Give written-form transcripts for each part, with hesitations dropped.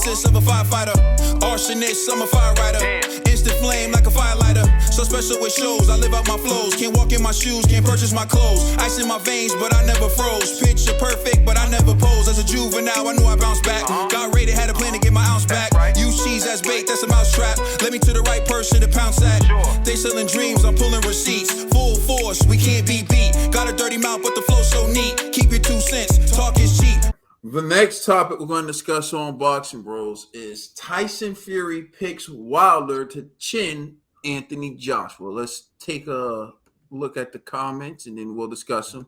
nemesis of a firefighter. Arsonist, I'm a fire rider. Instant flame like a firelighter. So special with shows, I live out my flows. Can't walk in my shoes, can't purchase my clothes. Ice in my veins, but I never froze. Picture perfect, but I never pose. As a juvenile, I knew I bounced back. Got rated, had a plan to get my ounce back. Use cheese as bait, that's a mousetrap. Let me to the right person to pounce at. They selling dreams, I'm pulling receipts. Full force, we can't be beat. Got a dirty mouth, but the flow so neat. Keep your 2 cents, talk is cheap. The next topic we're going to discuss on Boxing Bros is Tyson Fury picks Wilder to chin Anthony Joshua. Let's take a look at the comments and then we'll discuss them.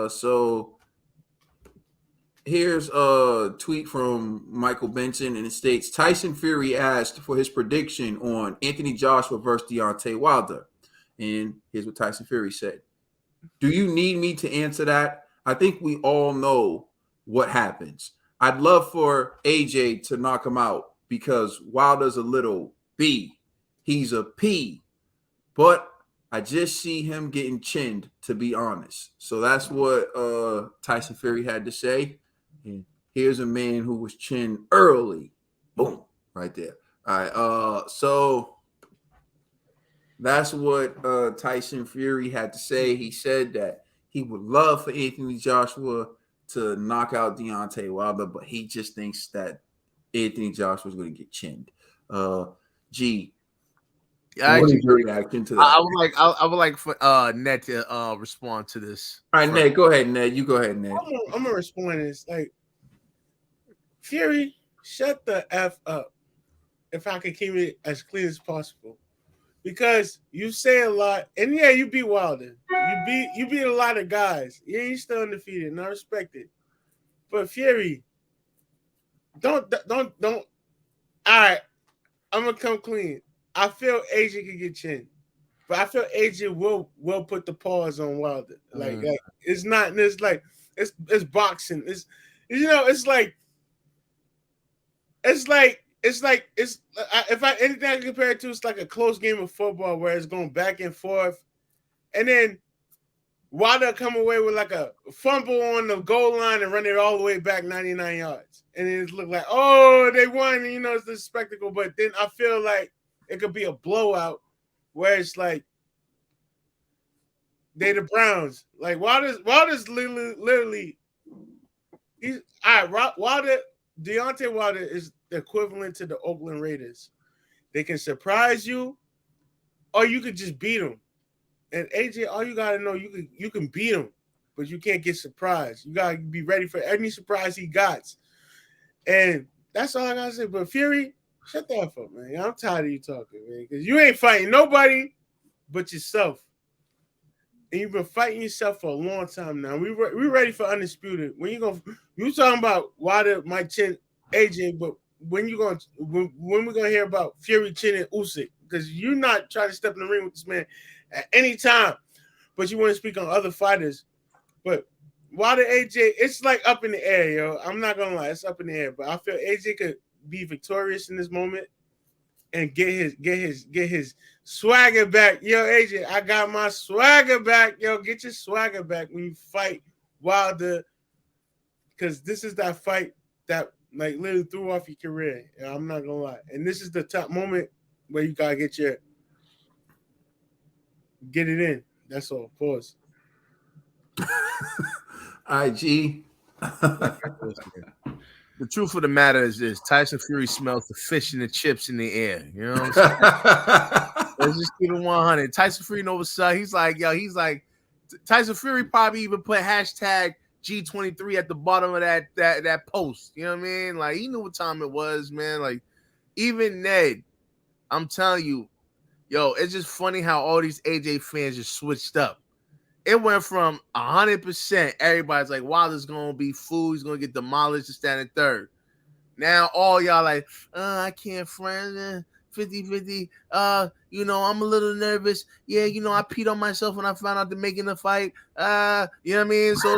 So here's a tweet from Michael Benson, and it states, Tyson Fury asked for his prediction on Anthony Joshua versus Deontay Wilder. And here's what Tyson Fury said. Do you need me to answer that? I think we all know what happens. I'd love for AJ to knock him out because Wilder's a little B. He's a P. But I just see him getting chinned, to be honest. So that's what Tyson Fury had to say. And here's a man who was chinned early. Boom, right there. All right, so that's what Tyson Fury had to say. He said that he would love for Anthony Joshua to knock out Deontay Wilder, but he just thinks that Anthony Joshua is going to get chinned. G, what is your reaction to that? I would like for Ned to respond to this. All right, Ned, go ahead, Ned. You go ahead, Ned. I'm gonna respond to this. Like, Fury, shut the F up. If I can keep it as clean as possible, because you say a lot, and yeah, you beat Wilder. You beat a lot of guys. Yeah, you still undefeated, and I respect it. But Fury, don't. All right, I'm gonna come clean. I feel AJ could get chinned, but I feel AJ will put the pause on Wilder. Like it's not. It's like it's boxing. It's if anything I can compare it to, it's like a close game of football where it's going back and forth, and then Wilder come away with like a fumble on the goal line and run it all the way back 99 yards, and it looked like, oh, they won, and it's the spectacle. But then I feel like it could be a blowout where it's like they the Browns. Like Wilder's literally he's all right. Deontay Wilder is the equivalent to the Oakland Raiders. They can surprise you, or you could just beat them. And AJ, all you gotta know, you can beat him, but you can't get surprised. You gotta be ready for any surprise he got. And that's all I gotta say. But Fury, shut the F up, man. I'm tired of you talking, man, because you ain't fighting nobody but yourself. And you've been fighting yourself for a long time now. We ready for undisputed. When you talking about Wilder might chin AJ, but when we're gonna hear about Fury chinning Usyk? Because you're not trying to step in the ring with this man at any time, but you want to speak on other fighters. But Wilder AJ, it's like up in the air, yo. I'm not gonna lie, it's up in the air. But I feel AJ could be victorious in this moment and get his swagger back. Yo, AJ, I got my swagger back. Yo, get your swagger back when you fight Wilder, because this is that fight that like literally threw off your career. I'm not gonna lie. And this is the top moment where you gotta get it in. That's all. Pause. IG. The truth of the matter is this: Tyson Fury smells the fish and the chips in the air. You know what I'm saying? Let's just keep it 100. Tyson Fury knows what's up. He's like Tyson Fury probably even put hashtag G23 at the bottom of that post. You know what I mean? Like, he knew what time it was, man. Like, even Ned, I'm telling you, yo, it's just funny how all these AJ fans just switched up. It went from 100%. Everybody's like, Wilder's gonna be fool. He's gonna get demolished to stand in third. Now all y'all like, I can't friend 50-50. I'm a little nervous. Yeah, I peed on myself when I found out they're making the fight. You know what I mean? So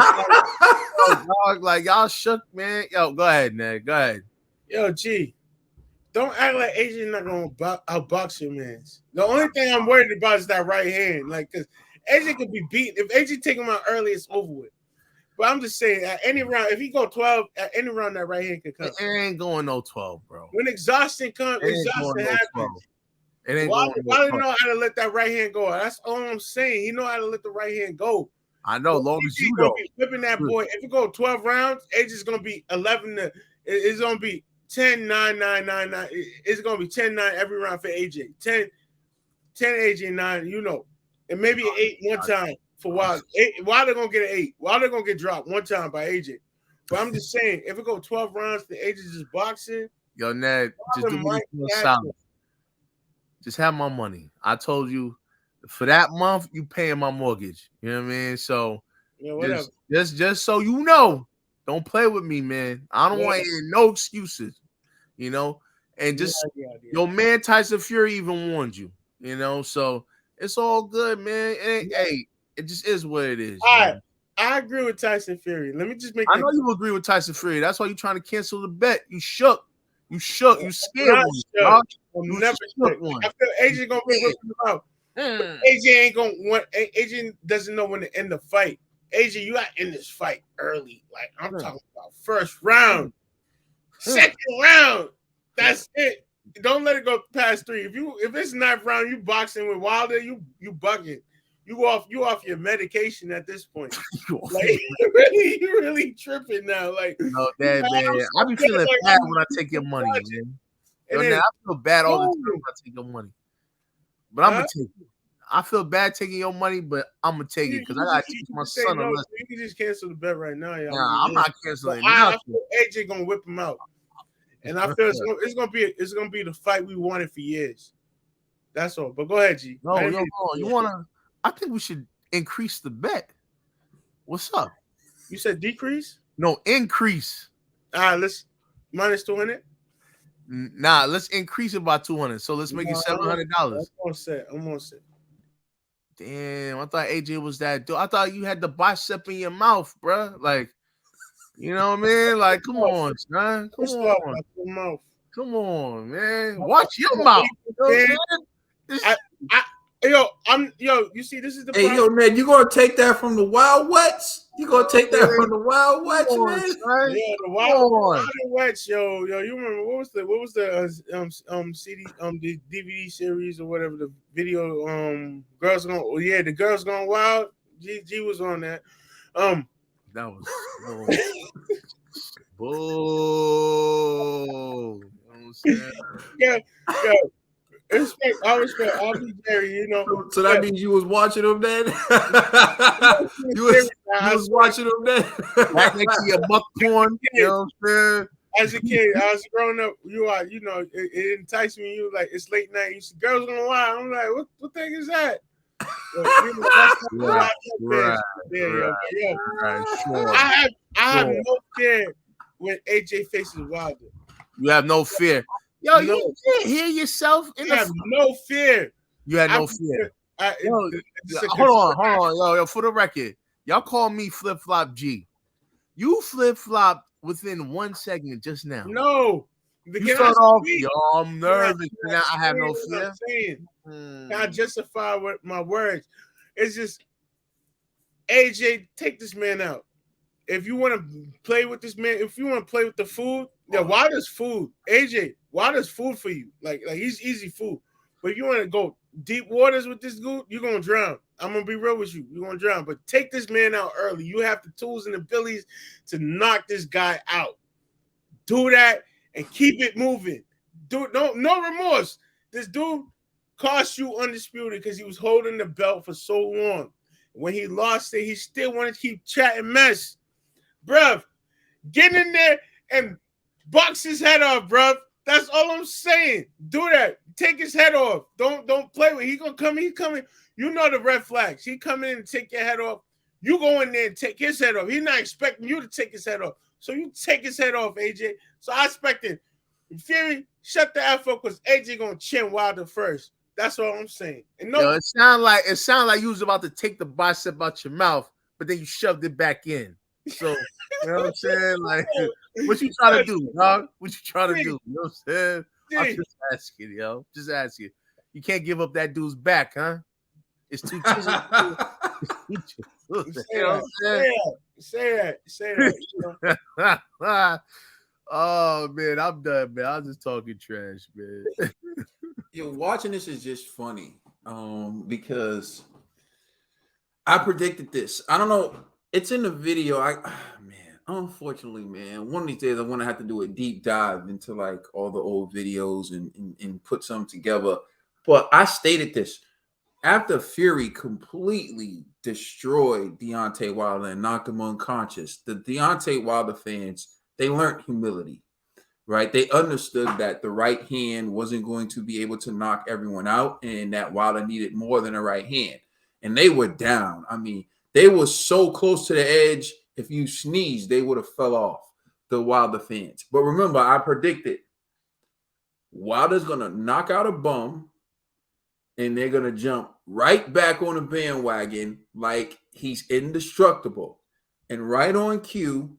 it's like, y'all shook, man. Yo, go ahead, Ned. Go ahead. Yo, G, don't act like AJ not gonna outbox your man. The only thing I'm worried about is that right hand, like, because AJ could be beaten. If AJ take him out early, it's over with. But I'm just saying, at any round, if he go 12, at any round, that right hand can come. It ain't going no 12, bro. When exhaustion comes, It ain't exhaustion going no happens. 12. It ain't Why going Wilder no 12. know how to let that right hand go? That's all I'm saying. He know how to let the right hand go. I know, long as you gonna know. be whipping that boy. If it go 12 rounds, AJ's gonna be 11 to. It's gonna be 10, 9, 9, 9, 9. It's gonna be 10, 9 every round for AJ. 10 AJ, 9. You know, and maybe an 8 one time for Wilder. Wilder gonna get an 8. Wilder gonna get dropped one time by AJ. But I'm just saying, if it go 12 rounds, the AJ just boxing. Yo, Ned, just do me a solid. Just have my money. I told you, for that month, you paying my mortgage. You know what I mean? So, yeah, just so you know, don't play with me, man. I don't want to hear no excuses. You know, and just your man Tyson Fury even warned you. You know, so it's all good, man. Hey, it just is what it is. All right. I agree with Tyson Fury. Let me just make. I know you agree with Tyson Fury. That's why you're trying to cancel the bet. You shook. You scared one. You never shook one. I feel AJ gonna be whipping him out. AJ ain't gonna want. AJ doesn't know when to end the fight. AJ, you got to end this fight early. Like I'm talking about first round, second round. That's it. Don't let it go past 3. If it's 9th round, you boxing with Wilder, you bugging. You off your medication at this point. Like you really tripping now. Like no, that man. I be feeling bad when I take your money, man. I feel bad all the time when I take your money. But I'm gonna take it. I feel bad taking your money, but I'm gonna take it because I gotta teach my son a lesson. You can just cancel the bet right now, y'all. Nah, I'm not canceling. I feel AJ gonna whip him out, and I feel it's gonna be the fight we wanted for years. That's all. But go ahead, G. No, you wanna? I think we should increase the bet. What's up? You said decrease? No, increase. All right, let's minus 200. Nah, let's increase it by 200. So let's make it $700. I'm on set. Damn, I thought AJ was that dude. I thought you had the bicep in your mouth, bro. Like, you know what I mean? Like, come on, son. Come on, man. Watch your mouth. You see, this is the problem. Yo, man, you gonna take that from the Wild Wets? You gonna take that from the Wild Wets, man? Right? Yeah, the Wild Wets, yo. You remember what was the CD the DVD series or whatever, the video the Girls Gone Wild. G was on that. That was bull. Yeah. I respect Jerry, you know. So that means you was watching them then? you was watching them then? Right next to your buck porn. You know what I'm saying? As a kid, I was growing up, it enticed me. You like, it's late night. You see Girls Gone Wild. I'm like, what the heck is that? I have no fear when AJ faces Wilder. You have no fear. Yo, you can't hear yourself. You have no fear. You had no fear. Hold on. Yo, for the record, y'all call me Flip Flop G. You flip flop within 1 segment just now. No. You start off, yo, I'm nervous. Now I have no fear. I justify with my words. It's just, AJ, take this man out. If you want to play with this man, if you want to play with the food, Wilder's food. AJ, Wilder's food for you. Like he's easy food. But if you want to go deep waters with this dude, you're going to drown. I'm going to be real with you. You're going to drown. But take this man out early. You have the tools and abilities to knock this guy out. Do that and keep it moving. No remorse. This dude cost you undisputed because he was holding the belt for so long. When he lost it, he still wanted to keep chatting mess. Bruv, get in there and box his head off, bruv. That's all I'm saying. Do that. Take his head off. Don't play with it. He gonna come. He's coming. You know the red flags. He come in and take your head off. You go in there and take his head off. He's not expecting you to take his head off. So you take his head off, AJ. So I expected Fury, shut the F up because AJ gonna chin Wilder first. That's all I'm saying. And no, it sounded like you was about to take the bicep out your mouth, but then you shoved it back in. So you know what I'm saying? Like, what you trying to do, dog? What you trying to do? You know what I'm saying? I'm just asking, yo. Just asking. You can't give up that dude's back, huh? It's too chiseled. You know what I'm saying? Say that. Say that. Oh man, I'm done, man. I'm just talking trash, man. Watching this is just funny. Because I predicted this. I don't know. It's in the video. Man, unfortunately, man, one of these days I want to have to do a deep dive into like all the old videos and put some together. But I stated this after Fury completely destroyed Deontay Wilder and knocked him unconscious. The Deontay Wilder fans, they learned humility, right? They understood that the right hand wasn't going to be able to knock everyone out, and that Wilder needed more than a right hand. And they were down. I mean, they were so close to the edge. If you sneezed, they would have fell off, the Wilder fans. But remember, I predicted Wilder's going to knock out a bum, and they're going to jump right back on the bandwagon like he's indestructible. And right on cue,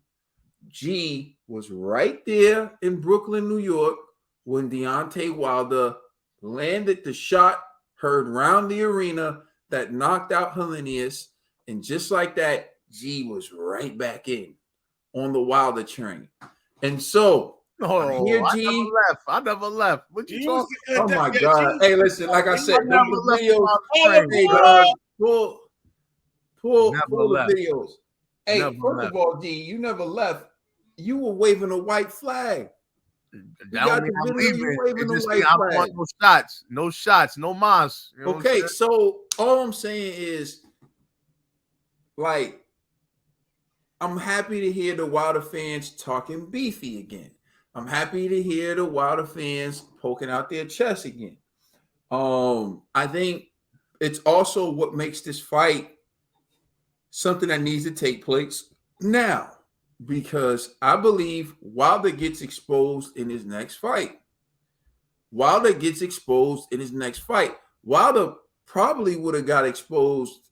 G was right there in Brooklyn, New York, when Deontay Wilder landed the shot heard round the arena that knocked out Helenius. And just like that, G was right back in on the Wilder train. And so, I never left. What you talking? Oh my God! Hey, listen, like I said, the videos. Pull the videos. Hey, first of all, D, you never left. You were waving a white flag. That don't mean I'm leaving. I want no shots, no mas. You know okay, so all I'm saying is, like, I'm happy to hear the Wilder fans talking beefy again. I'm happy to hear the Wilder fans poking out their chest again. I think it's also what makes this fight something that needs to take place now, because I believe Wilder gets exposed in his next fight. Wilder probably would have got exposed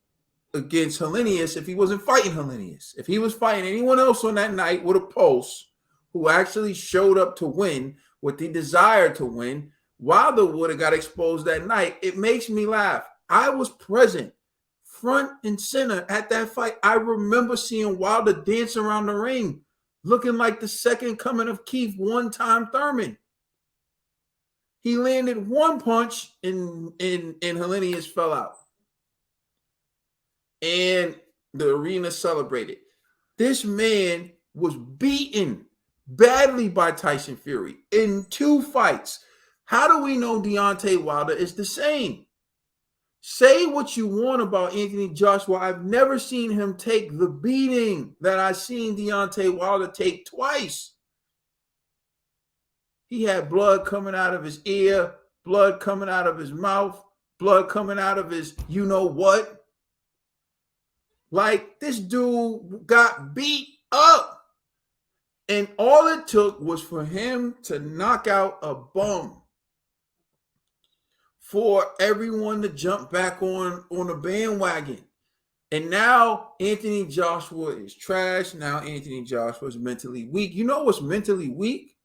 against Helenius if he wasn't fighting Helenius. If he was fighting anyone else on that night with a pulse who actually showed up to win with the desire to win, Wilder would have got exposed that night. It makes me laugh. I was present, front and center at that fight. I remember seeing Wilder dance around the ring, looking like the second coming of Keith one-time Thurman. He landed one punch and Helenius fell out. And the arena celebrated. This man was beaten badly by Tyson Fury in 2 fights. How do we know Deontay Wilder is the same? Say what you want about Anthony Joshua. I've never seen him take the beating that I've seen Deontay Wilder take twice. He had blood coming out of his ear, blood coming out of his mouth, blood coming out of his you-know-what. Like, this dude got beat up. And all it took was for him to knock out a bum for everyone to jump back on a bandwagon. And now Anthony Joshua is trash. Now Anthony Joshua is mentally weak. You know what's mentally weak?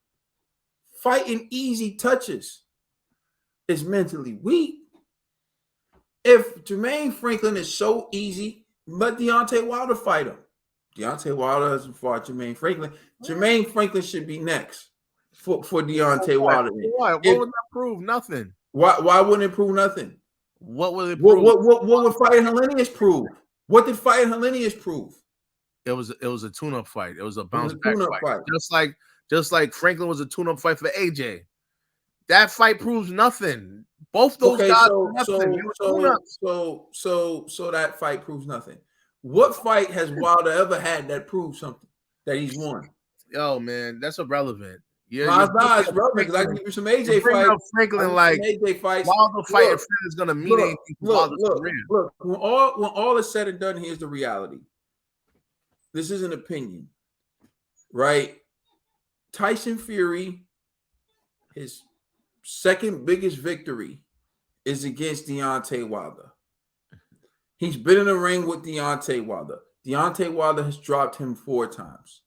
Fighting easy touches is mentally weak. If Jermaine Franklin is so easy, let Deontay Wilder fight him. Deontay Wilder hasn't fought Jermaine Franklin. Jermaine Franklin should be next for Deontay Wilder. Why? What would that prove? Nothing. Why wouldn't it prove nothing? What would it prove? What would fighting Helenius prove? What did fighting Helenius prove? It was a tune-up fight. It was a bounce back fight. Just like Franklin was a tune-up fight for AJ. That fight proves nothing. Both those guys nothing. So that fight proves nothing. What fight has Wilder ever had that proves something that he's won? Yo, man, that's irrelevant. Yeah, it's relevant because I can give you some AJ fights. Franklin, like AJ fights. Wilder fighting is gonna mean anything. Look. When all is said and done, here's the reality. This is an opinion, right? Tyson Fury, his second biggest victory is against Deontay Wilder. He's been in the ring with Deontay Wilder. Deontay Wilder has dropped him 4 times.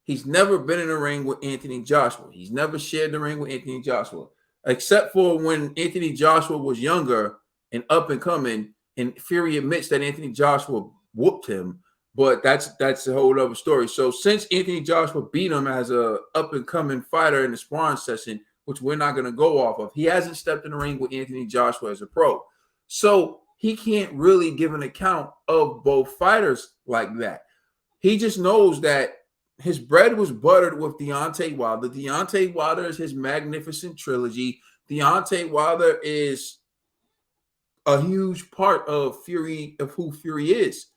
He's never been in a ring with Anthony Joshua. He's never shared the ring with Anthony Joshua, except for when Anthony Joshua was younger and up and coming, and Fury admits that Anthony Joshua whooped him. But that's a whole other story. So since Anthony Joshua beat him as a up and coming fighter in the sparring session, which we're not going to go off of, he hasn't stepped in the ring with Anthony Joshua as a pro. So he can't really give an account of both fighters like that. He just knows that his bread was buttered with Deontay Wilder. Deontay Wilder is his magnificent trilogy. Deontay Wilder is a huge part of who Fury is.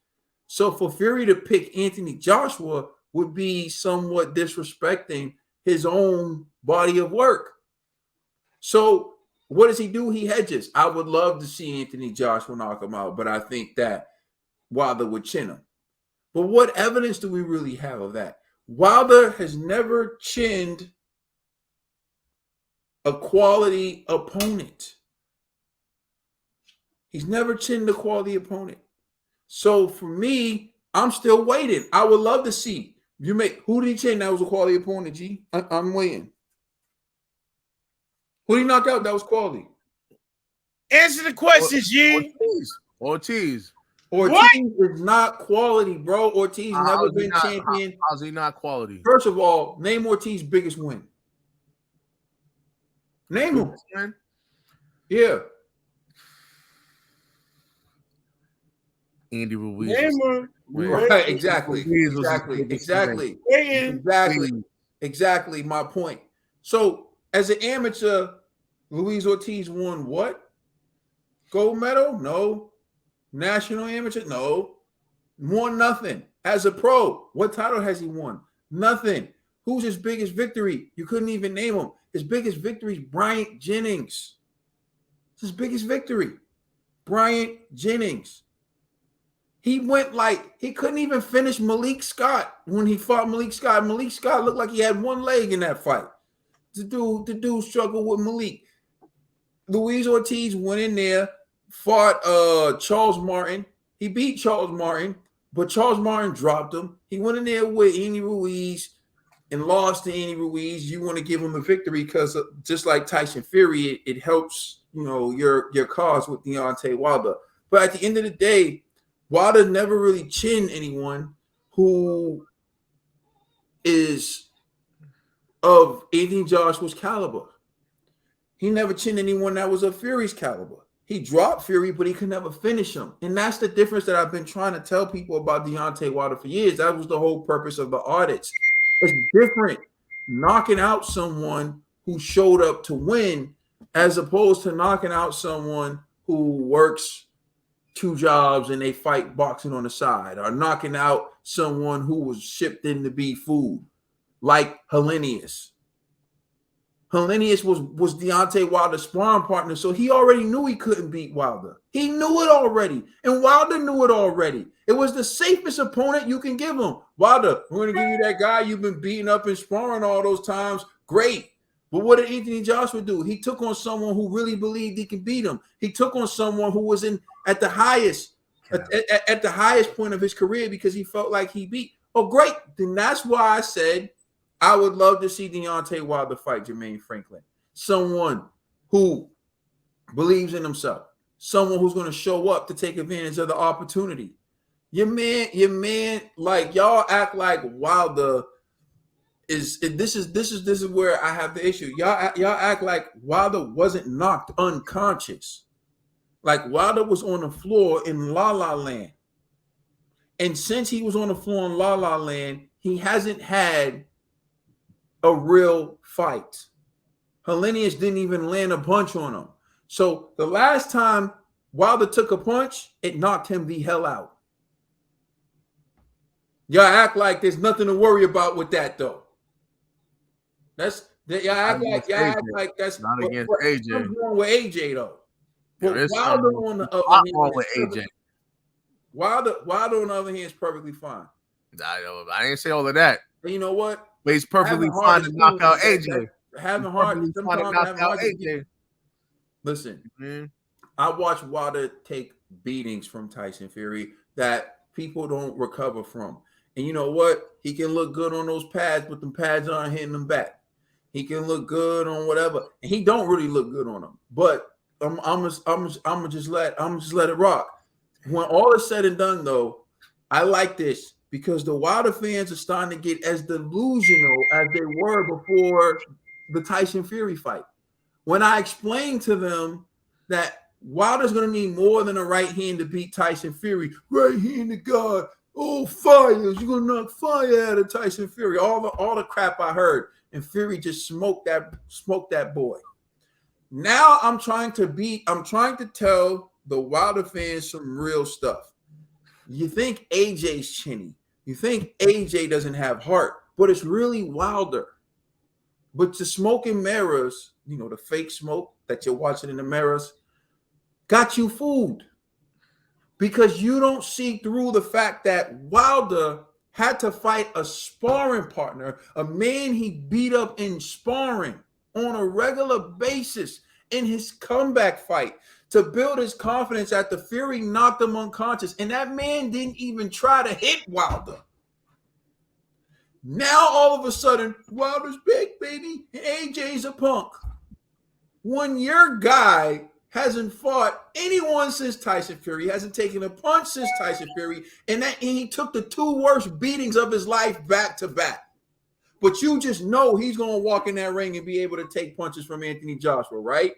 So for Fury to pick Anthony Joshua would be somewhat disrespecting his own body of work. So what does he do? He hedges. I would love to see Anthony Joshua knock him out, but I think that Wilder would chin him. But what evidence do we really have of that? Wilder has never chinned a quality opponent. He's never chinned a quality opponent. So for me, I'm still waiting. I would love to see who did he chin that was a quality opponent, G? I'm waiting. Who did he knock out that was quality? Answer the question, G. Ortiz. Ortiz is not quality, bro. Ortiz never been champion. How's he not quality? First of all, name Ortiz's biggest win. Name him. Yeah. Andy Ruiz. Right, exactly. Exactly my point. So as an amateur, Luis Ortiz won what? Gold medal? No. National amateur? No. Won nothing. As a pro, what title has he won? Nothing. Who's his biggest victory? You couldn't even name him. His biggest victory is Bryant Jennings. It's his biggest victory. Bryant Jennings. He couldn't even finish Malik Scott when he fought Malik Scott. Malik Scott looked like he had one leg in that fight. The dude struggled with Malik. Luis Ortiz went in there, fought Charles Martin. He beat Charles Martin, but Charles Martin dropped him. He went in there with Andy Ruiz and lost to Andy Ruiz. You want to give him a victory because just like Tyson Fury, it helps your cause with Deontay Wilder. But at the end of the day, Wilder never really chinned anyone who is of Anthony Joshua's caliber. He never chinned anyone that was of Fury's caliber. He dropped Fury, but he could never finish him. And that's the difference that I've been trying to tell people about Deontay Wilder for years. That was the whole purpose of the audits. It's different knocking out someone who showed up to win as opposed to knocking out someone who works 2 jobs and they fight boxing on the side, or knocking out someone who was shipped in to be food, like Helenius. Helenius was Deontay Wilder's sparring partner, so he already knew he couldn't beat Wilder. He knew it already, and Wilder knew it already. It was the safest opponent you can give him. Wilder, we're going to give you that guy you've been beating up and sparring all those times. Great. But what did Anthony Joshua do? He took on someone who really believed he could beat him. He took on someone who was at the highest point of his career because he felt like he beat. Oh, great. Then that's why I said I would love to see Deontay Wilder fight Jermaine Franklin. Someone who believes in himself. Someone who's going to show up to take advantage of the opportunity. Your man, like y'all act like Wilder this is where I have the issue. Y'all act like Wilder wasn't knocked unconscious. Like Wilder was on the floor in La La Land. And since he was on the floor in La La Land, he hasn't had a real fight. Helenius didn't even land a punch on him. So the last time Wilder took a punch, it knocked him the hell out. Y'all act like there's nothing to worry about with that, though. Y'all act like that's not against AJ. What's wrong with AJ though? There is Wilder something on the wrong with AJ. Wilder on the other hand is perfectly fine. I didn't say all of that. And you know what? But he's perfectly fine to knock out AJ. Having hard to knock out AJ. Listen, I watched Wilder take beatings from Tyson Fury that people don't recover from. And you know what? He can look good on those pads, but them pads aren't hitting him back. He can look good on whatever, and he don't really look good on them. But I'm just let it rock. When all is said and done, though, I like this because the Wilder fans are starting to get as delusional as they were before the Tyson Fury fight. When I explained to them that Wilder's going to need more than a right hand to beat Tyson Fury, right-handed guy, oh, fires, you're going to knock fire out of Tyson Fury, all the crap I heard, and Fury just smoked that boy. Now I'm trying to tell the Wilder fans some real stuff. You think AJ's chinny. You think AJ doesn't have heart, but it's really Wilder. But the smoke and mirrors, the fake smoke that you're watching in the mirrors, got you fooled. Because you don't see through the fact that Wilder had to fight a sparring partner, a man he beat up in sparring on a regular basis in his comeback fight to build his confidence after Fury knocked him unconscious. And that man didn't even try to hit Wilder. Now, all of a sudden, Wilder's big, baby, and AJ's a punk. When your guy hasn't fought anyone since Tyson Fury, hasn't taken a punch since Tyson Fury, and he took the two worst beatings of his life back to back. But you just know he's going to walk in that ring and be able to take punches from Anthony Joshua, right?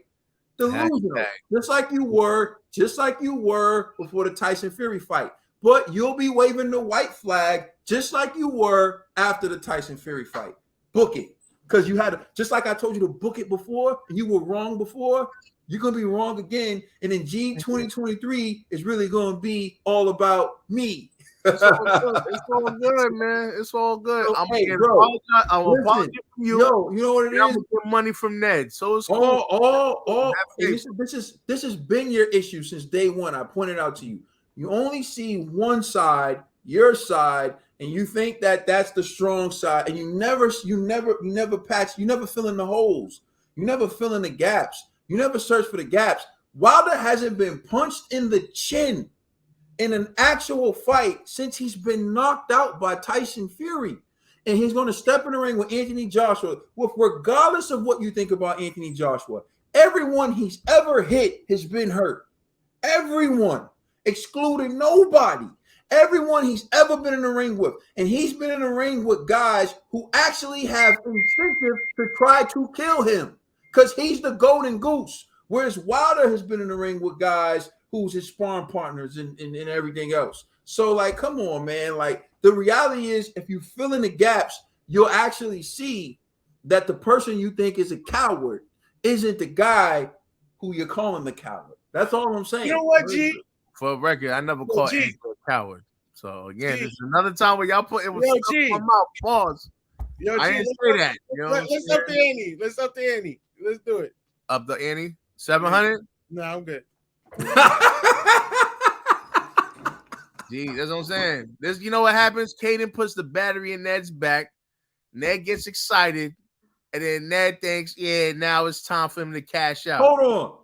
Delusional. Just like you were before the Tyson Fury fight. But you'll be waving the white flag just like you were after the Tyson Fury fight. Book it. Because you had to, just like I told you to book it before, and you were wrong before, you're going to be wrong again. And in G 2023 is really going to be all about me. It's all good. It's all good, man. It's all good. Okay, I'm going to apologize from you. Yo, you know what it is? I'm going to get money from Ned. So it's cool. This has been your issue since day one. I pointed out to you. You only see one side, your side, and you think that that's the strong side, and you never patch, you never fill in the holes, you never fill in the gaps, you never search for the gaps. Wilder hasn't been punched in the chin in an actual fight since he's been knocked out by Tyson Fury, and he's going to step in the ring with Anthony Joshua. Regardless of what you think about Anthony Joshua, everyone he's ever hit has been hurt. Everyone, excluding nobody. Everyone he's ever been in the ring with. And he's been in the ring with guys who actually have incentive to try to kill him because he's the golden goose. Whereas Wilder has been in the ring with guys who's his sparring partners and everything else. So, like, come on, man. Like, the reality is if you fill in the gaps, you'll actually see that the person you think is a coward isn't the guy who you're calling the coward. That's all I'm saying. You know what, G? For a record, I never called AJ a coward. So again, this is another time where y'all put it was my mouth. Pause. I didn't say that. You know let's up the ante. Let's up the ante. Let's do it. Up the ante? 700? No, I'm good. Gee, that's what I'm saying. This, you know what happens? Caden puts the battery in Ned's back. Ned gets excited, and then Ned thinks, yeah, now it's time for him to cash out. Hold on.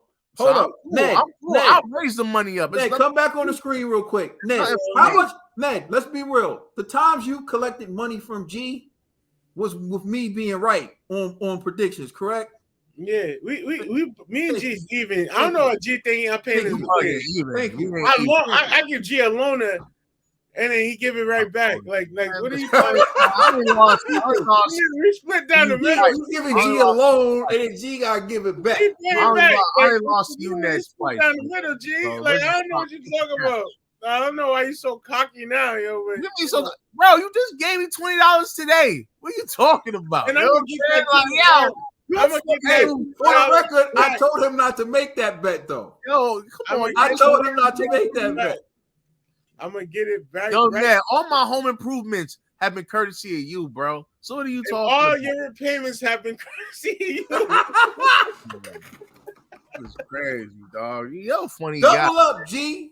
Ned, I'll raise the money up. Ned, come back on the screen real quick. Ned, how much? Ned, let's be real. The times you collected money from G was with me being right on predictions, correct? Yeah, me and G's even. I don't know what G thing I'm paying his money. Thank you. I give G a loaner, and then he give it right back. Like what are you talking? We split down the middle. You giving G a loan, and then G gotta give it back. I lost you next twice. Down the middle, G. Like I don't know what you're talking about. I don't know why you so cocky now, yo. Bro, you just gave me $20 today. What are you talking about? And I'm gonna get that. I'm gonna get that. For the record, I told him not to make that bet, though. Yo, come on. I told him not to make that bet. I'm gonna get it back. Yo, man, all my home improvements have been courtesy of you, bro. So what are you talking about? All your repayments have been courtesy of you. It's crazy, dog. Yo, funny guy. Double up, G.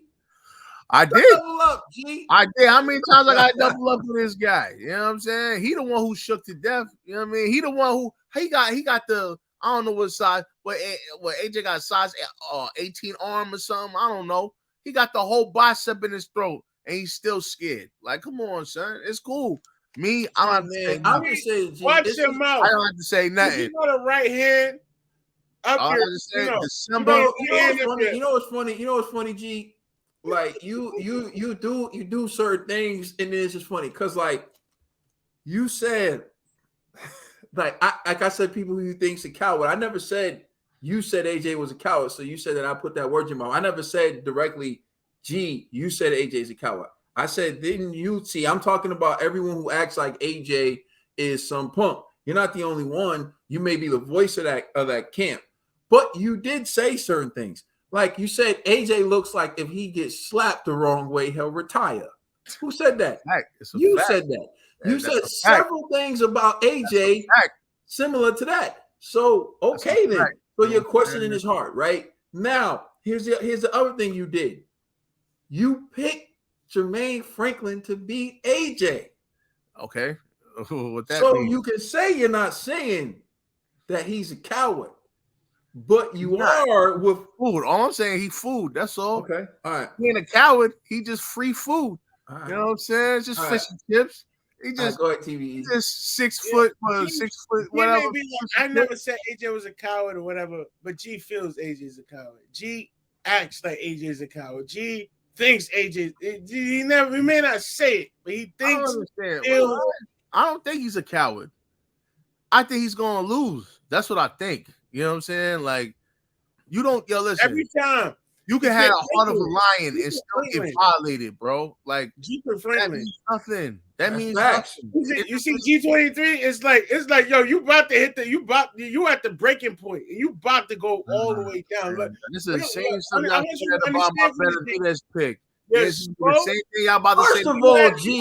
I did. Double up, G. I did. How many times I got double up for this guy? You know what I'm saying? He the one who shook to death. You know what I mean? He the one who he got the, I don't know what size, but AJ got size 18 arm or something. I don't know. He got the whole bicep in his throat, and he's still scared. Like, come on, son. It's cool. Me, I don't have to say I'm just saying, G, watch your mouth. I don't have to say nothing. You got a right hand up here. You know what's funny, G? like you do certain things, and then it's just funny because like you said, like I said, people who you think's a coward. I never said you said AJ was a coward, so you said that I put that word in your mouth. I never said directly, gee, you said AJ's a coward. I said, didn't you see? I'm talking about everyone who acts like AJ is some punk. You're not the only one. You may be the voice of that camp, but you did say certain things. Like you said, AJ looks like if he gets slapped the wrong way, he'll retire. Who said that? You said that. You said several things about AJ similar to that. So okay then. So you're questioning his heart, right? Now here's the other thing you did. You picked Jermaine Franklin to beat AJ. Okay. What that so mean? You can say you're not saying that he's a coward, but you are with food. All I'm saying, he food. That's all. Okay. All right. He ain't a coward. He just free food. Right. You know what I'm saying? It's just fish and chips. He just go ahead, TV. He's just 6 foot, 6 foot, whatever. I never said AJ was a coward or whatever, but G feels AJ is a coward. G acts like AJ is a coward. G thinks AJ. He may not say it, but he thinks. I don't think he's a coward. I think he's gonna lose. That's what I think. You know what I'm saying? Like, you don't. Yo, listen. Every time you can have a heart of a lion and still get violated, bro. Like, that means nothing. That means nothing. You see, G23. It's like, yo, you about to hit you at the breaking point, and you about to go all the way down. Like, this is the same thing I said about my Benavidez pick. Yes, the same thing y'all about to say. First of all, G.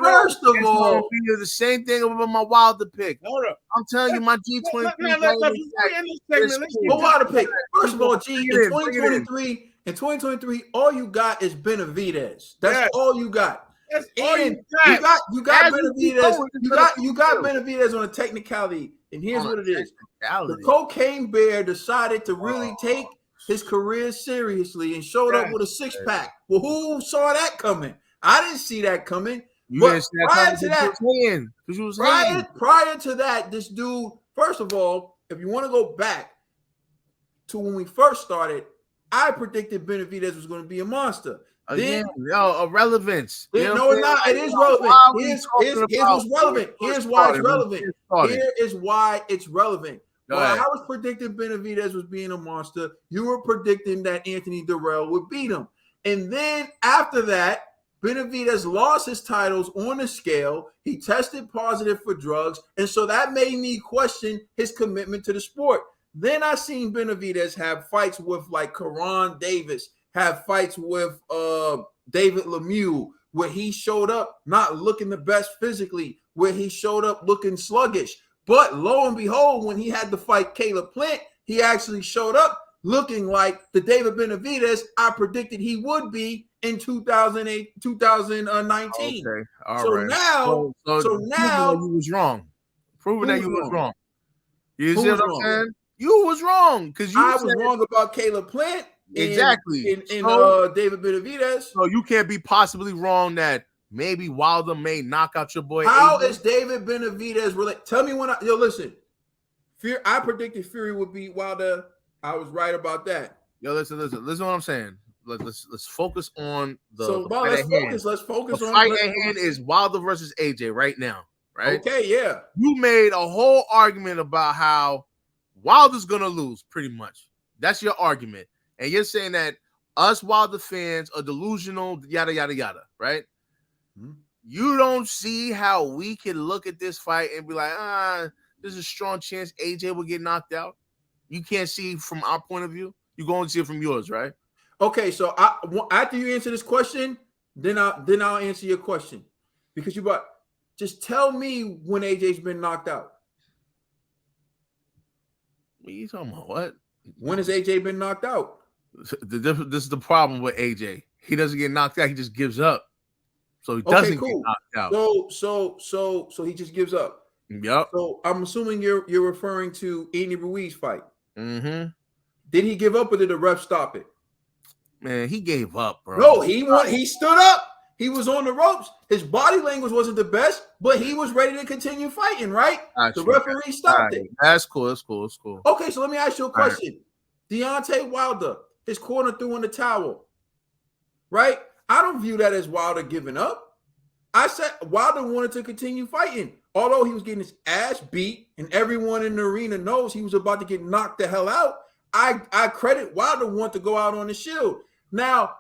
First of all, the same thing about my Wilder pick. I'm telling you, my G23. Wilder pick. First of all, G. In 2023, all you got is Benavidez. That's all you got. That's all you got. You got Benavidez. You got Benavidez on a technicality, and here's what it is: the Cocaine Bear decided to really take his career seriously and showed up with a 6-pack. Well, who saw that coming? I didn't see that coming. But prior to that, this dude, first of all, if you want to go back to when we first started, I predicted Benavidez was going to be a monster. Then, irrelevance. No, it's not. It is relevant. Here's what's relevant. Here's why it's relevant. Here is why it's relevant. While I was predicting Benavidez was being a monster, you were predicting that Anthony Dirrell would beat him. And then after that, Benavidez lost his titles on the scale. He tested positive for drugs. And so that made me question his commitment to the sport. Then I seen Benavidez have fights with like Karan Davis, have fights with David Lemieux, where he showed up not looking the best physically, where he showed up looking sluggish. But lo and behold, when he had to fight Caleb Plant, he actually showed up looking like the David Benavidez I predicted he would be in 2019. Okay. Now you was wrong. Proving that you was wrong. You see what I'm saying? You was wrong because I was wrong about Caleb Plant. Exactly. In David Benavidez. So you can't be possibly wrong that maybe Wilder may knock out your boy. How is David Benavidez related? Tell me when listen. I predicted Fury would beat Wilder. I was right about that. Listen what I'm saying. Let's focus on the Let's focus the on fight at hand is Wilder versus AJ right now, right? Okay, yeah. You made a whole argument about how Wilder's gonna lose, pretty much. That's your argument. And you're saying that us Wilder fans are delusional, yada yada yada, right? Mm-hmm. You don't see how we can look at this fight and be like, there's a strong chance AJ will get knocked out. You can't see from our point of view. You're going to see it from yours, right? Okay, so after you answer this question, then I'll answer your question because just tell me when AJ's been knocked out. What are you talking about? What? When has AJ been knocked out? This is the problem with AJ. He doesn't get knocked out. He just gives up. So he doesn't get knocked out. So he just gives up. Yep. So I'm assuming you're referring to Andy Ruiz fight. Mm-hmm. Did he give up or did the ref stop it? Man, he gave up, bro. No, he stood up. He was on the ropes. His body language wasn't the best, but he was ready to continue fighting, right? The referee stopped it. That's cool. That's cool. That's cool. Okay, so let me ask you a question. Deontay Wilder, his corner threw in the towel. right? I don't view that as Wilder giving up. I said Wilder wanted to continue fighting. Although he was getting his ass beat and everyone in the arena knows he was about to get knocked the hell out, I credit Wilder want to go out on the shield. Now,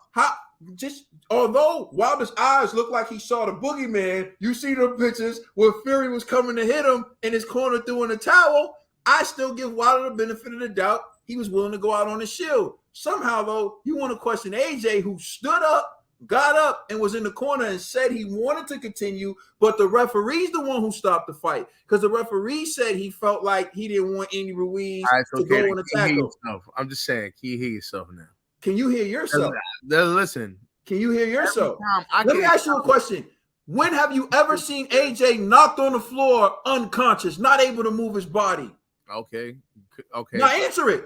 although Wilder's eyes look like he saw the boogeyman, you see the pictures where Fury was coming to hit him in his corner throwing a towel, I still give Wilder the benefit of the doubt. He was willing to go out on the shield. Somehow, though, you want to question AJ, who stood up, got up, and was in the corner and said he wanted to continue, but the referee's the one who stopped the fight because the referee said he felt like he didn't want Andy Ruiz to go and attack him. I'm just saying, can you hear yourself now? Can you hear yourself? Listen. Can you hear yourself? Let me ask you a question. When have you ever seen AJ knocked on the floor unconscious, not able to move his body? Okay. Now answer it.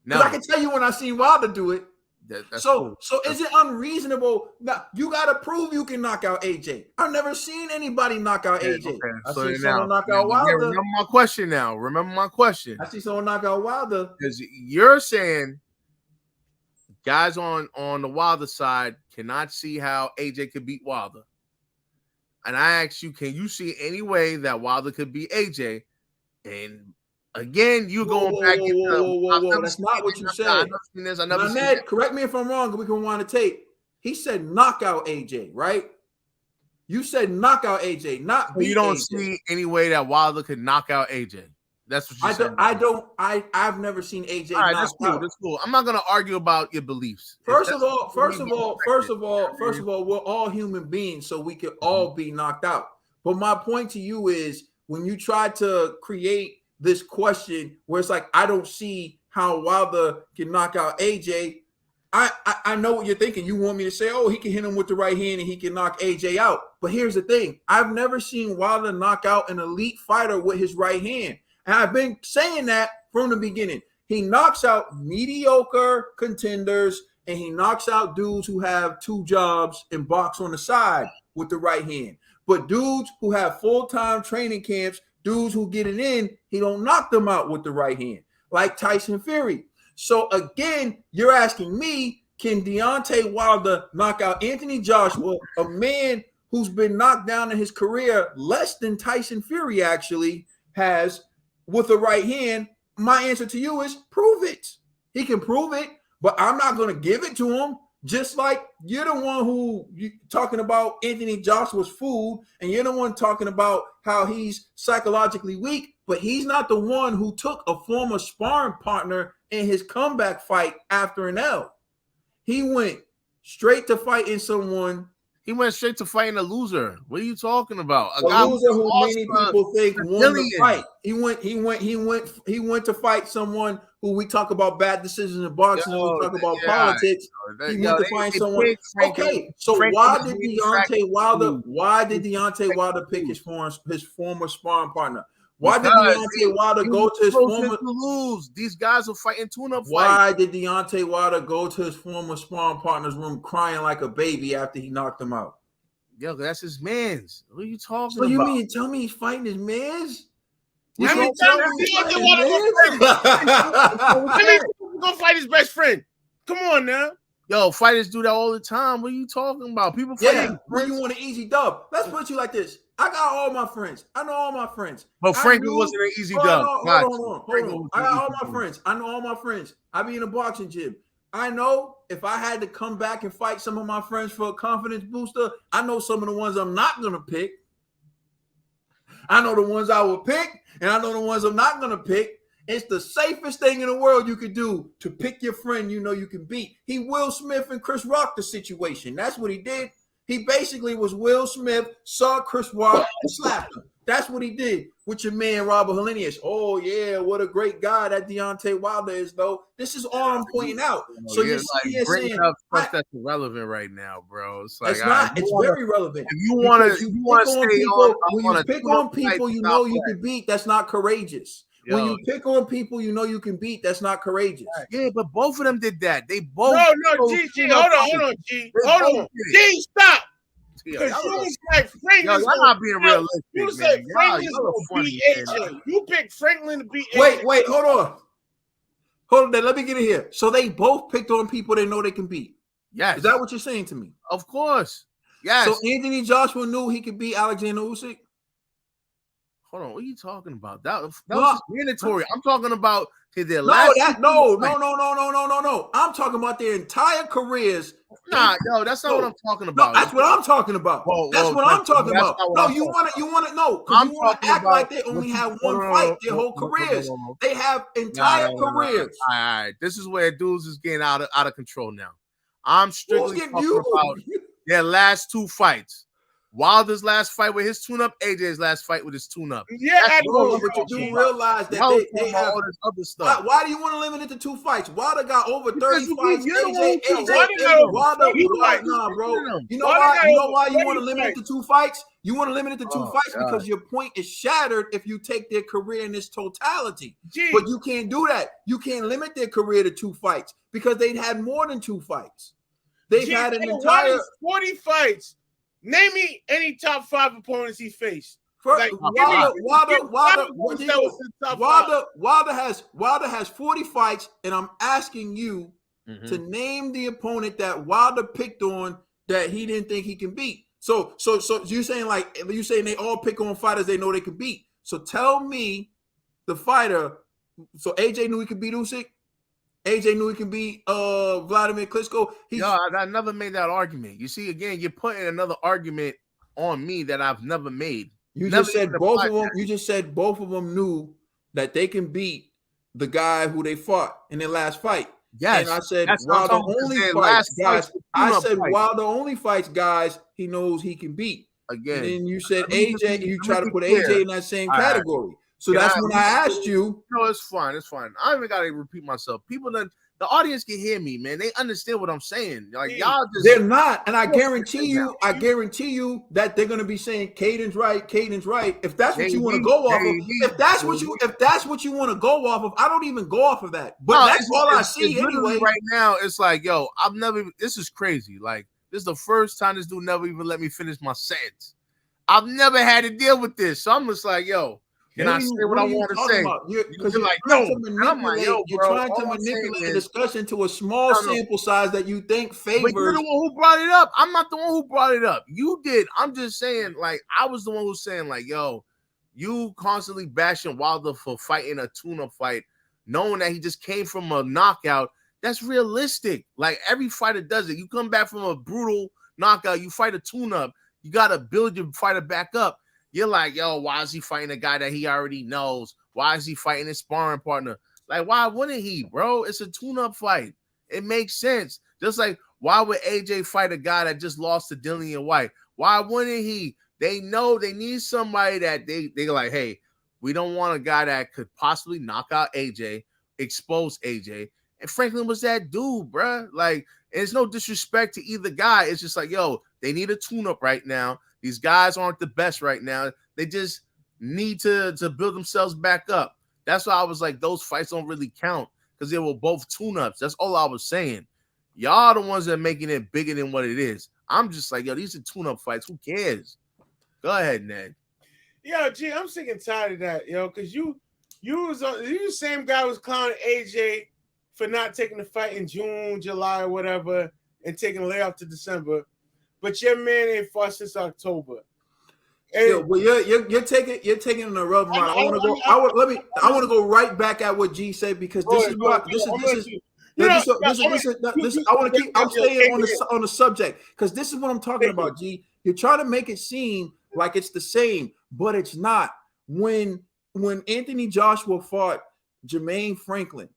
No, I can tell you when I seen Wilder do it. So is it unreasonable? Now you got to prove you can knock out AJ. I've never seen anybody knock out AJ. Okay. I see someone knock out Wilder. Remember my question now. I see someone knock out Wilder. Because you're saying guys on the Wilder side cannot see how AJ could beat Wilder. And I asked you, can you see any way that Wilder could beat AJ? And again, you going back. Whoa. That's not what you said. I've never seen this. I never seen Ned, correct me if I'm wrong. We can wind the tape. He said knockout AJ, right? You said knockout AJ, not beat You don't AJ. see any way that Wilder could knock out AJ. That's what you said. I've never seen AJ all right, knock out. That's cool. I'm not gonna argue about your beliefs. First of all, we're all human beings, so we could all be knocked out. But my point to you is when you try to create this question where it's like, I don't see how Wilder can knock out AJ. I know what you're thinking. You want me to say, oh, he can hit him with the right hand and he can knock AJ out. But here's the thing. I've never seen Wilder knock out an elite fighter with his right hand. And I've been saying that from the beginning. He knocks out mediocre contenders and he knocks out dudes who have two jobs and box on the side with the right hand. But dudes who have full-time training camps, dudes who get it in, he don't knock them out with the right hand, like Tyson Fury. So again, you're asking me, can Deontay Wilder knock out Anthony Joshua, a man who's been knocked down in his career less than Tyson Fury actually has with the right hand? My answer to you is prove it. He can prove it, but I'm not going to give it to him. Just like you're the one who you talking about Anthony Joshua's food, and you're the one talking about how he's psychologically weak, but he's not the one who took a former sparring partner in his comeback fight after an L. He went straight to fighting someone. He went straight to fighting a loser. What are you talking about? A loser who many people think won the fight. He went to fight someone who we talk about bad decisions in boxing. We talk about politics. He went to find someone. Okay, so why did Deontay Wilder pick his former sparring partner? Why did Deontay Wilder go to his former? These guys are fighting tune-up fights. Why did Deontay Wilder go to his former sparring partner's room crying like a baby after he knocked him out? Yo, that's his man's. What are you talking about? So you mean tell me he's fighting his man's? He's gonna fight his best friend. Come on now. Yo, fighters do that all the time. What are you talking about? People fighting. When you want an easy dub. Let's put you like this. I got all my friends. I know all my friends. But Frankie wasn't an easy dub. Hold on. I got all my friends. I know all my friends. I be in a boxing gym. I know if I had to come back and fight some of my friends for a confidence booster, I know some of the ones I'm not going to pick. I know the ones I will pick, and I know the ones I'm not going to pick. It's the safest thing in the world you could do to pick your friend you know you can beat. He Will Smith and Chris Rock the situation. That's what he did. He basically was Will Smith, saw Chris Rock, and slapped him. That's what he did with your man, Robert Helenius. Oh, yeah, what a great guy that Deontay Wilder is, though. This is all I'm pointing out. So you see you're saying stuff that's irrelevant right now, bro. It's like, it's not. It's very relevant. If you want to pick on people you know you can beat, that's not courageous. Yo. When you pick on people you know you can beat, that's not courageous. Yeah, but both of them did that. They both. No, G, hold on, G. Hold on. G, stop. Because you said Franklin. Y'all not being realistic. You said Franklin will beat AJ. You picked Franklin to beat AJ. Wait, hold on. Hold on, let me get it here. So they both picked on people they know they can beat. Yes. Is that what you're saying to me? Of course. Yes. So Anthony Joshua knew he could beat Alexander Usyk? Hold on, what are you talking about? That was Well, just mandatory. I'm talking about their No, last. no. I'm talking about their entire careers. Nah, yo, that's not what I'm talking No, about. that's what I'm talking about. That's what I'm talking about. No, you want to know because you want to act like they only have one fight their whole careers. They have entire careers. All right, this is where dudes is getting out of control now. I'm strictly talking about their last 2 fights. Wilder's last fight with his tune-up, AJ's last fight with his tune-up. Yeah, but you do realize that they have all this other stuff. Why do you want to limit it to 2 fights? Wilder got over 30 fights. Wilder, nah, bro. You know why you want to limit it to 2 fights? You want to limit it to 2 fights because your point is shattered if you take their career in its totality. But you can't do that. You can't limit their career to 2 fights because they've had more than 2 fights. They've had an entire 40 fights. Name me any top 5 opponents he faced. Wilder has 40 fights, and I'm asking you to name the opponent that Wilder picked on that he didn't think he can beat. So you're saying they all pick on fighters they know they can beat. So tell me the fighter. So AJ knew he could beat Usyk. AJ knew he could beat Vladimir Klitschko. I never made that argument. You see, again, you're putting another argument on me that I've never made. You just said both of them. You just said both of them knew that they can beat the guy who they fought in their last fight. Yes, and I said Wilder only fights guys. I said Wilder only fights guys he knows he can beat. Again, and then you said AJ. You try to put AJ in that same category. So that's when I asked you. No, it's fine. It's fine. I don't even gotta repeat myself. The audience can hear me, man. They understand what I'm saying. Like y'all just they're not, and I guarantee you that they're gonna be saying Caden's right. If that's what you want to go off of, if that's what you want to go off of, I don't even go off of that. But that's all I see anyway. Right now, it's like, yo, this is crazy. Like, this is the first time this dude never even let me finish my sentence. I've never had to deal with this. So I'm just like, yo, can I say what I want to say? Because you're like, no. You're trying to manipulate the discussion to a small sample size that you think favors. But you're the one who brought it up. I'm not the one who brought it up. You did. I'm just saying, like, I was the one who's saying, like, yo, you constantly bashing Wilder for fighting a tune-up fight, knowing that he just came from a knockout. That's realistic. Like, every fighter does it. You come back from a brutal knockout, you fight a tune-up, you got to build your fighter back up. You're like, yo, why is he fighting a guy that he already knows? Why is he fighting his sparring partner? Like, why wouldn't he, bro? It's a tune-up fight. It makes sense. Just like, why would AJ fight a guy that just lost to Dillian White? Why wouldn't he? They know they need somebody that they're like, hey, we don't want a guy that could possibly knock out AJ, expose AJ. And Franklin was that dude, bro. Like, it's no disrespect to either guy. It's just like, yo, they need a tune-up right now. These guys aren't the best right now. They just need to build themselves back up. That's why I was like, those fights don't really count because they were both tune-ups. That's all I was saying. Y'all the ones that are making it bigger than what it is. I'm just like, yo, these are tune-up fights. Who cares? Go ahead, Ned. Yo, G, I'm sick and tired of that, yo, because you the same guy was clowning AJ for not taking the fight in June, July, or whatever, and taking a layoff to December. But your man ain't fought since October. And well, you're taking in a rough run. I want to go right back at what G said because this is what this is. I want to keep. I'm staying on the subject because this is what I'm talking about. G, you're trying to make it seem like it's the same, but it's not. When Anthony Joshua fought Jermaine Franklin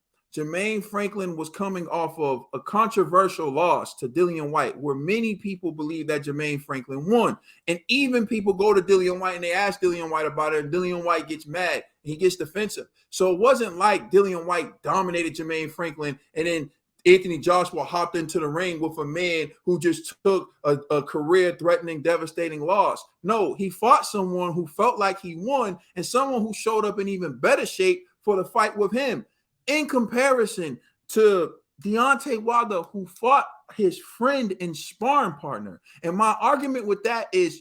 was coming off of a controversial loss to Dillian White, where many people believe that Jermaine Franklin won. And even people go to Dillian White and they ask Dillian White about it, and Dillian White gets mad. He gets defensive. So it wasn't like Dillian White dominated Jermaine Franklin and then Anthony Joshua hopped into the ring with a man who just took a career-threatening, devastating loss. No, he fought someone who felt like he won and someone who showed up in even better shape for the fight with him. In comparison to Deontay Wilder, who fought his friend and sparring partner. And my argument with that is,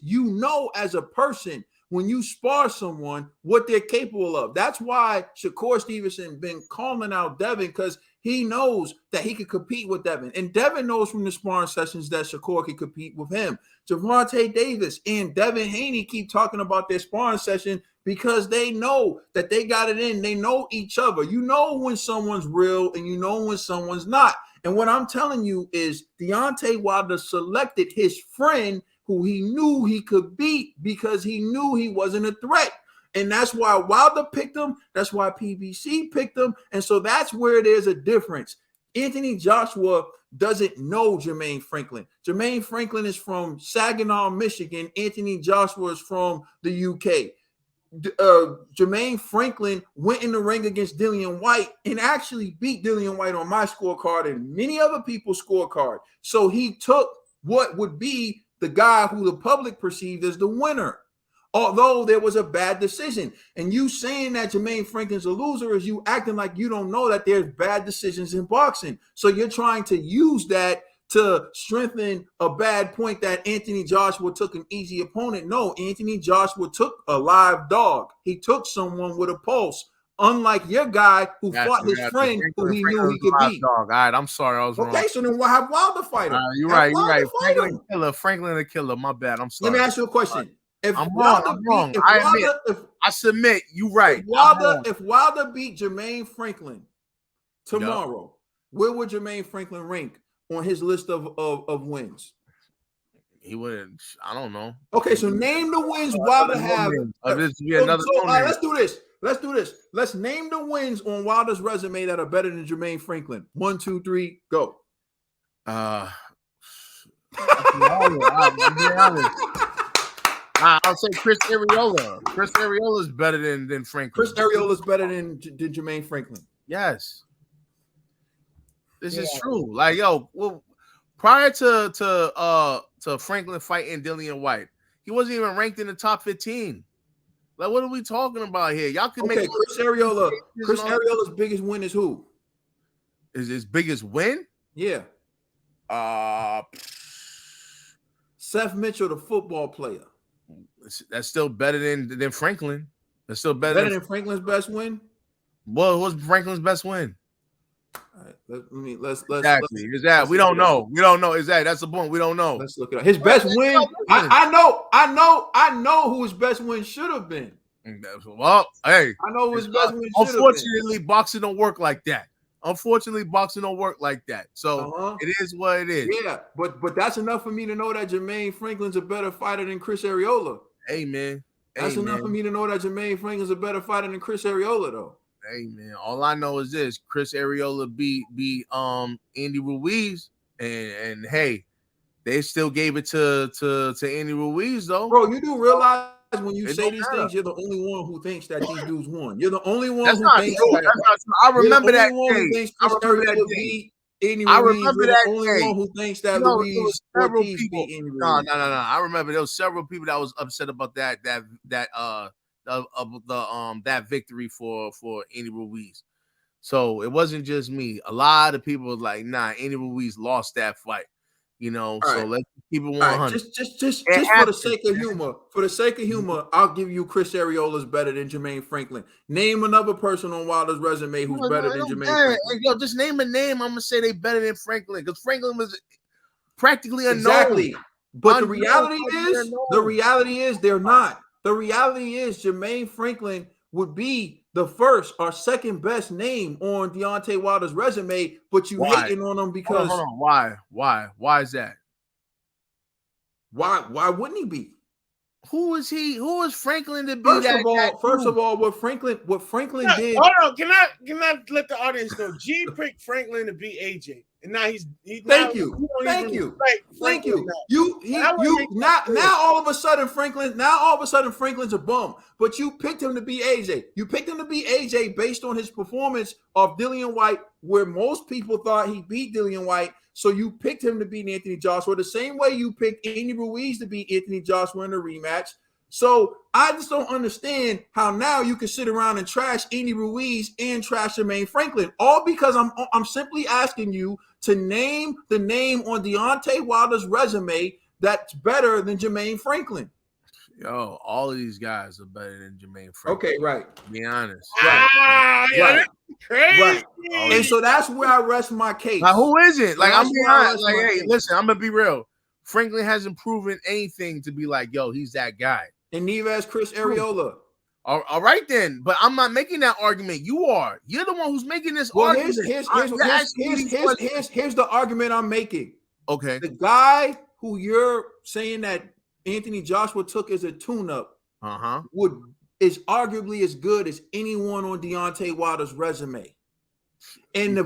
as a person, when you spar someone, what they're capable of. That's why Shakur Stevenson been calling out Devin, because he knows that he could compete with Devin. And Devin knows from the sparring sessions that Shakur can compete with him. Gervonta Davis and Devin Haney keep talking about their sparring session because they know that they got it in. They know each other. You know when someone's real and you know when someone's not. And what I'm telling you is Deontay Wilder selected his friend who he knew he could beat because he knew he wasn't a threat. And that's why Wilder picked him. That's why PBC picked him. And so that's where there's a difference. Anthony Joshua doesn't know Jermaine Franklin. Jermaine Franklin is from Saginaw, Michigan. Anthony Joshua is from the UK. Jermaine Franklin went in the ring against Dillian White and actually beat Dillian White on my scorecard and many other people's scorecard. So he took what would be the guy who the public perceived as the winner, although there was a bad decision. And you saying that Jermaine Franklin's a loser is you acting like you don't know that there's bad decisions in boxing. So you're trying to use that to strengthen a bad point that Anthony Joshua took an easy opponent. No, Anthony Joshua took a live dog. He took someone with a pulse, unlike your guy who fought his friend who he knew he could beat. Dog. All right, I'm sorry, I was wrong. Okay, so then we'll have Wilder fight him. You're right. Franklin the killer. My bad. I'm sorry. Let me ask you a question. If I'm Wilder wrong. beat, I submit. You right. If Wilder beat Jermaine Franklin tomorrow, where would Jermaine Franklin rank on his list of wins? He wouldn't. I don't know. Okay, so name the wins Wilder have. Let's do this. Let's name the wins on Wilder's resume that are better than Jermaine Franklin. 1, 2, 3, go. I'll say Chris Arreola. Chris Arreola is better than Franklin. Chris Arreola is better than Jermaine Franklin. Yes. This is true. Like, well, prior to Franklin fighting Dillian White, he wasn't even ranked in the top 15. Like, what are we talking about here? Y'all can make Chris Arreola. Chris Arreola's biggest win is who? Is his biggest win? Yeah. Seth Mitchell, the football player. That's still better than Franklin. That's still better than Franklin's best win. What was Franklin's best win? All right, let's exactly. We don't know. Exactly. That's the point. We don't know. Let's look it up. His best win. I know who his best win should have been. Well, hey, I know who his best win should have been. Unfortunately, boxing don't work like that. So it is what it is. Yeah, but that's enough for me to know that Jermaine Franklin's a better fighter than Chris Arreola. Hey, man. That's enough for me to know that Jermaine Franklin's a better fighter than Chris Arreola, though. Hey, man. All I know is this: Chris Arreola beat Andy Ruiz, and hey, they still gave it to Andy Ruiz, though. Bro, you do realize when you say these things, you're the only one who thinks that these dudes won. You're the only one who thinks that. I remember that day. I remember that day. One who thinks that Luis Ortiz beat Andy Ruiz. No. I remember there was several people that was upset about that victory for Andy Ruiz. So it wasn't just me. A lot of people was like, nah, Andy Ruiz lost that fight. You know, all so right. Let's keep it 100. Right. Just for the sake of humor, I'll give you Chris Arreola's better than Jermaine Franklin. Name another person on Wilder's resume who's better than Jermaine Franklin. Yo, just name a name. I'm gonna say they better than Franklin because Franklin was practically unknown. Exactly. But the reality is they're not. The reality is Jermaine Franklin would be the first or second best name on Deontay Wilder's resume, but you hating on him because hold on. Why is that? Why wouldn't he be? Who is he? Who is Franklin to be? First of all, what Franklin did. Hold on, can I let the audience know? G picked Franklin to beat AJ, and now he's Thank you. Now all of a sudden Franklin's a bum, but you picked him to be AJ. You picked him to be AJ based on his performance of Dillian White, where most people thought he beat Dillian White. So you picked him to beat Anthony Joshua the same way you picked Andy Ruiz to beat Anthony Joshua in the rematch. So I just don't understand how now you can sit around and trash Andy Ruiz and trash Jermaine Franklin, all because I'm simply asking you to name the name on Deontay Wilder's resume that's better than Jermaine Franklin. Yo, all of these guys are better than Jermaine Franklin. Okay, right. To be honest. Yeah, Right. that's crazy. Right. And so that's where I rest my case. Like, who is it? Like, That's I'm being why I honest. like Like, my hey, case. listen, I'm gonna be real. Franklin hasn't proven anything to be like, yo, he's that guy. And neither has Chris Areola. All right then, but I'm not making that argument. You are. You're the one who's making this Well, argument. here's You're asking the argument I'm making. okay. The guy who you're saying that Anthony Joshua took as a tune-up Uh-huh. is arguably as good as anyone on Deontay Wilder's resume. And the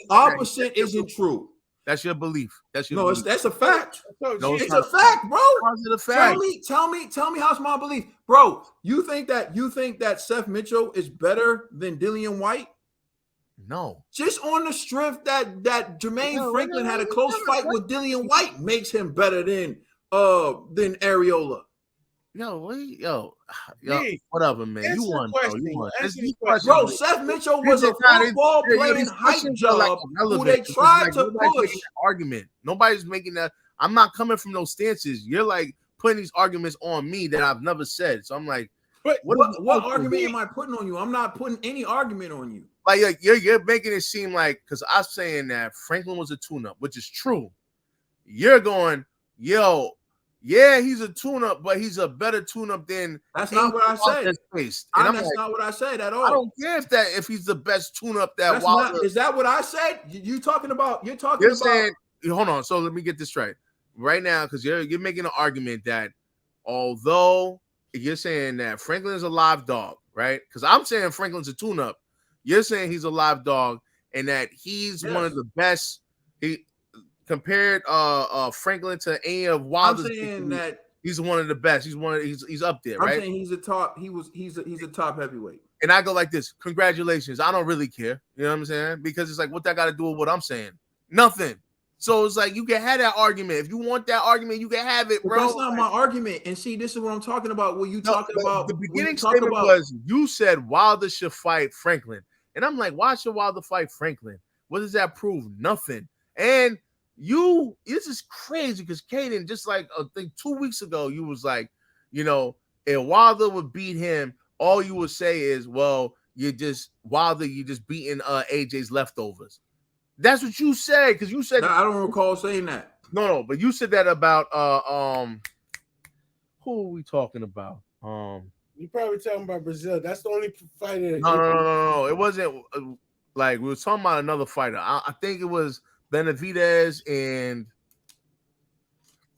opposite isn't true. That's your belief. That's your No, belief. that's a fact. No, It's not a fact, bro. positive fact. Tell me how's my belief, bro? You think that Seth Mitchell is better than Dillian White? No. Just on the strength that Jermaine Franklin had a close fight with Dillian White makes him better than Areola. Yo, Hey, whatever, man. answer You the won, bro. question. You won. Answer These the question. Bro, questions- Seth Mitchell was a These are not- football playing these hype questions are, like, job who irrelevant they because, tried like, to nobody's push. making that argument. Nobody's making that. I'm not coming from those stances. You're like putting these arguments on me that I've never said. So I'm like, But What what argument am I putting on you? I'm not putting any argument on you. like you're making it seem like, because I'm saying that Franklin was a tune-up, which is true. You're going, yo, yeah, he's a tune-up, but he's a better tune-up than That's not what I said. that's faced. And I'm That's like, not what I said at I all. don't care if he's the best tune-up that That's Wilder. not, is that what I said? You're talking about. You're about, saying, hold on. So let me get this right now, because you're making an argument that although you're saying that Franklin is a live dog, right? Because I'm saying Franklin's a tune-up. You're saying he's a live dog and that he's one of the best. He compared Franklin to any of I'm Wilder's. saying that he's one of the best. He's up there, right? I'm saying he's a top. He's a top heavyweight. And I go like this: congratulations. I don't really care. You know what I'm saying? Because it's like, what that got to do with what I'm saying? Nothing. So it's like, you can have that argument. If you want that argument, you can have it, But bro. that's not my argument. And see, this is what I'm talking about. What you talking about? The when you beginning talk statement about- was, you said Wilder should fight Franklin. And I'm like, why should Wilder fight Franklin? What does that prove? Nothing. And this is crazy because Caden, just like I think 2 weeks ago, you was like, you know, if Wilder would beat him, all you would say is, well, you just beating AJ's leftovers. That's what you said, because you said, No, I don't recall saying that. no, but you said that about who are we talking about? you probably talking about Brazil. That's the only fighter. No. It wasn't like we were talking about another fighter. I think it was Benavidez, and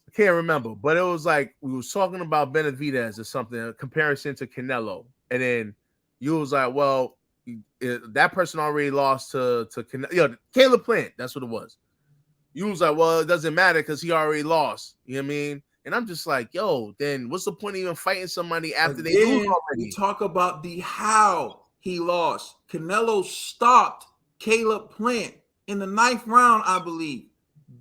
I can't remember, but it was like we was talking about Benavidez or something, a comparison to Canelo, and then you was like, well, that person already lost to Canelo. Caleb Plant. That's what it was. You was like, well, it doesn't matter because he already lost. You know what I mean? And I'm just like, yo, then what's the point of even fighting somebody after they lose already? We talk about the how he lost. Canelo stopped Caleb Plant in the 9th round, I believe.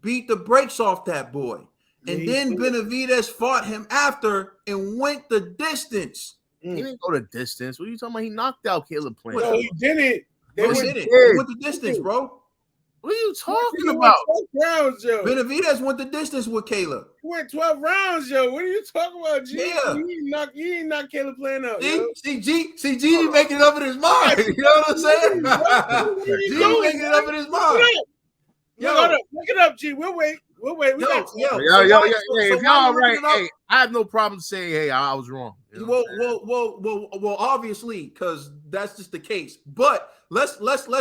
Beat the brakes off that boy. And then Benavidez fought him after and went the distance. He didn't go the distance. What are you talking about? He knocked out Caleb Plant. No, he didn't. They He went, did it. did. He went the distance, bro. What are you talking he went about? 12 rounds, yo. Benavidez went the distance with Caleb. He went 12 rounds, yo. What are you talking about, G? Yeah. You ain't knock Caleb Plant out, yo. See, G be making it up in his mind. You know what I'm saying? G be making it up in his mind. Look it up, G. We'll wait. We got time. Yo, So if why y'all you right, looking it up? hey, I have no problem saying, hey, I was wrong. You know what I'm saying? Well, obviously, because that's just the case. But let's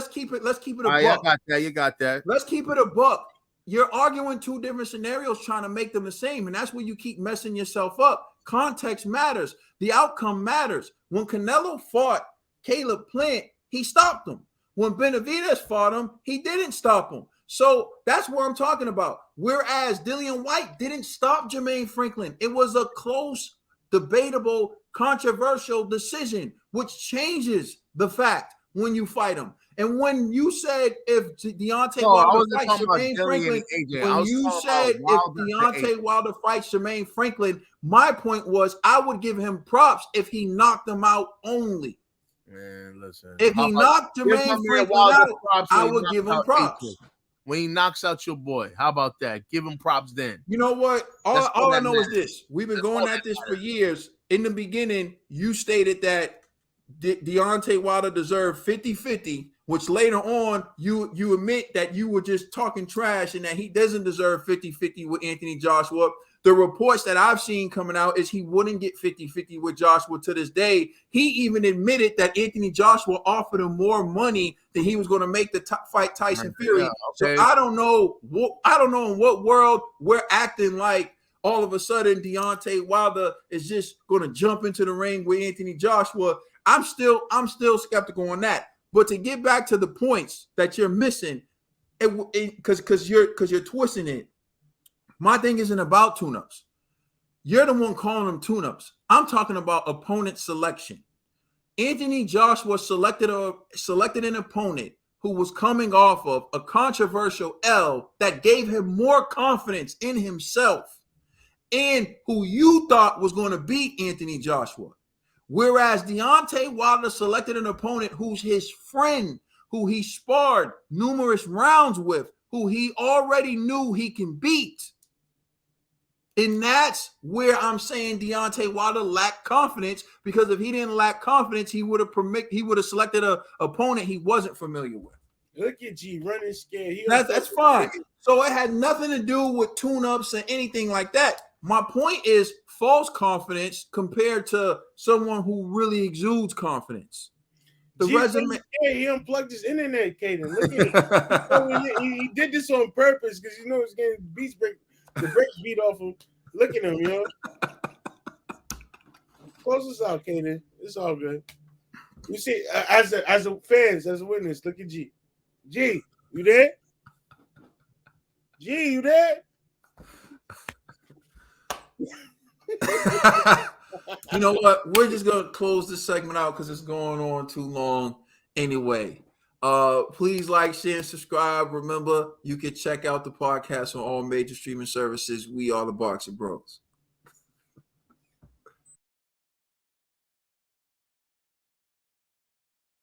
keep it a All right, buck. you got that. Let's keep it a buck. You're arguing two different scenarios, trying to make them the same, and that's where you keep messing yourself up. Context matters. The outcome matters. When Canelo fought Caleb Plant, he stopped him. When Benavidez fought him, he didn't stop him. So that's what I'm talking about. Whereas Dillian White didn't stop Jermaine Franklin. It was a close, debatable, controversial decision, which changes the fact when you fight him. And when you said if Deontay Wilder fights Jermaine Franklin, when you said if Deontay Wilder fights Jermaine Franklin, my point was I would give him props if he knocked him out only. Man, listen. If he knocked Jermaine Franklin out, I would give him props. when he knocks out your boy. How about that? Give him props then. You know what? That's all All I that know is matters. this. We've been That's going all at that this for matters. years. In the beginning, you stated that Deontay Wilder deserved 50-50, which later on you admit that you were just talking trash and that he doesn't deserve 50-50 with Anthony Joshua. The reports that I've seen coming out is he wouldn't get 50-50 with Joshua to this day. He even admitted that Anthony Joshua offered him more money than he was going to make the fight Tyson Fury. Yeah, okay. So I don't know in what world we're acting like all of a sudden Deontay Wilder is just going to jump into the ring with Anthony Joshua. I'm still skeptical on that. But to get back to the points that you're missing, because you're twisting it. My thing isn't about tune-ups. You're the one calling them tune-ups. I'm talking about opponent selection. Anthony Joshua selected an opponent who was coming off of a controversial L that gave him more confidence in himself and who you thought was going to beat Anthony Joshua. Whereas Deontay Wilder selected an opponent who's his friend, who he sparred numerous rounds with, who he already knew he can beat. And that's where I'm saying Deontay Wilder lacked confidence, because if he didn't lack confidence, he would have selected an opponent he wasn't familiar with. Look at G running scared. That's fine. So it had nothing to do with tune-ups and anything like that. My point is false confidence compared to someone who really exudes confidence. The resume. He unplugged his internet, Kaden. Look at him. He did this on purpose because he's getting the brakes beat off him. Look at him, Close this out, Kaden. It's all good. You see, as a fans, as a witness, look at G. G, you there? G, you there? You know what? We're just gonna close this segment out because it's going on too long anyway. Please like, share, and subscribe. Remember, you can check out the podcast on all major streaming services. We are the Boxing Bros.